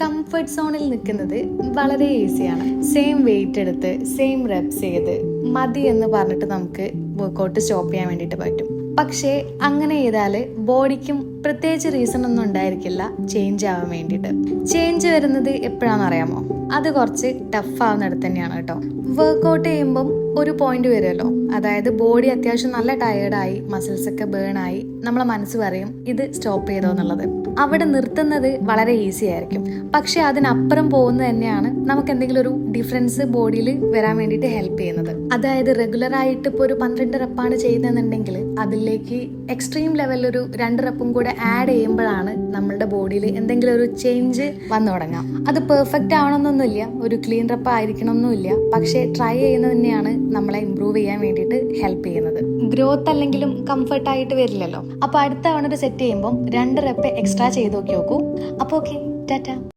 Comfort സോണിൽ നിൽക്കുന്നത് വളരെ ഈസിയാണ്. സെയിം വെയിറ്റ് എടുത്ത് സെയിം റെപ്സ് ചെയ്ത് മതി എന്ന് പറഞ്ഞിട്ട് നമുക്ക് വർക്കൗട്ട് സ്റ്റോപ്പ് ചെയ്യാൻ വേണ്ടിയിട്ട് പറ്റും. പക്ഷേ അങ്ങനെ ചെയ്താൽ ബോഡിക്കും പ്രത്യേകിച്ച് റീസൺ ഒന്നും ഉണ്ടായിരിക്കില്ല ചേഞ്ച് ആവാൻ വേണ്ടിയിട്ട്. ചേഞ്ച് വരുന്നത് എപ്പോഴാണെന്ന് അറിയാമോ? അത് കുറച്ച് ടഫ് ആവുന്നിടത്ത് തന്നെയാണ് കേട്ടോ. വർക്കൗട്ട് ചെയ്യുമ്പം ഒരു പോയിന്റ് വരുമല്ലോ, അതായത് ബോഡി അത്യാവശ്യം നല്ല ടയേർഡായി, മസിൽസ് ഒക്കെ ബേൺ ആയി, നമ്മളെ മനസ്സ് പറയും ഇത് സ്റ്റോപ്പ് ചെയ്തോ എന്നുള്ളത്. അവിടെ നിർത്തുന്നത് വളരെ ഈസി ആയിരിക്കും. പക്ഷെ അതിനപ്പുറം പോകുന്നത് തന്നെയാണ് നമുക്ക് എന്തെങ്കിലും ഒരു ഡിഫറൻസ് ബോഡിയിൽ വരാൻ വേണ്ടിയിട്ട് ഹെൽപ്പ് ചെയ്യുന്നത്. അതായത് റെഗുലർ ആയിട്ട് ഇപ്പോൾ ഒരു 12 റെപ്പാണ് ചെയ്യുന്നതെന്നുണ്ടെങ്കിൽ അതിലേക്ക് എക്സ്ട്രീം ലെവലിൽ ഒരു 2 റെപ്പും കൂടെ ആഡ് ചെയ്യുമ്പോഴാണ് നമ്മളുടെ ബോഡിയിൽ എന്തെങ്കിലും ഒരു ചേഞ്ച് വന്നു തുടങ്ങാം. അത് പെർഫെക്റ്റ് ആവണമെന്നൊന്നുമില്ല, ഒരു ക്ലീൻ റെപ്പ് ആയിരിക്കണമെന്നില്ല, പക്ഷേ ട്രൈ ചെയ്യുന്നത് തന്നെയാണ് നമ്മളെ ഇമ്പ്രൂവ് ചെയ്യാൻ വേണ്ടിയിട്ട് ഹെൽപ്പ് ചെയ്യുന്നത്. ഗ്രോത്ത് അല്ലെങ്കിലും കംഫർട്ട് ആയിട്ട് വരില്ലല്ലോ. അപ്പോൾ അടുത്ത തവണ ഒരു സെറ്റ് ചെയ്യുമ്പോൾ 2 റെപ്പ് എക്സ്ട്രാ ചെയ്ത് നോക്കൂ. അപ്പോൾ ഓക്കെ, ടാറ്റ.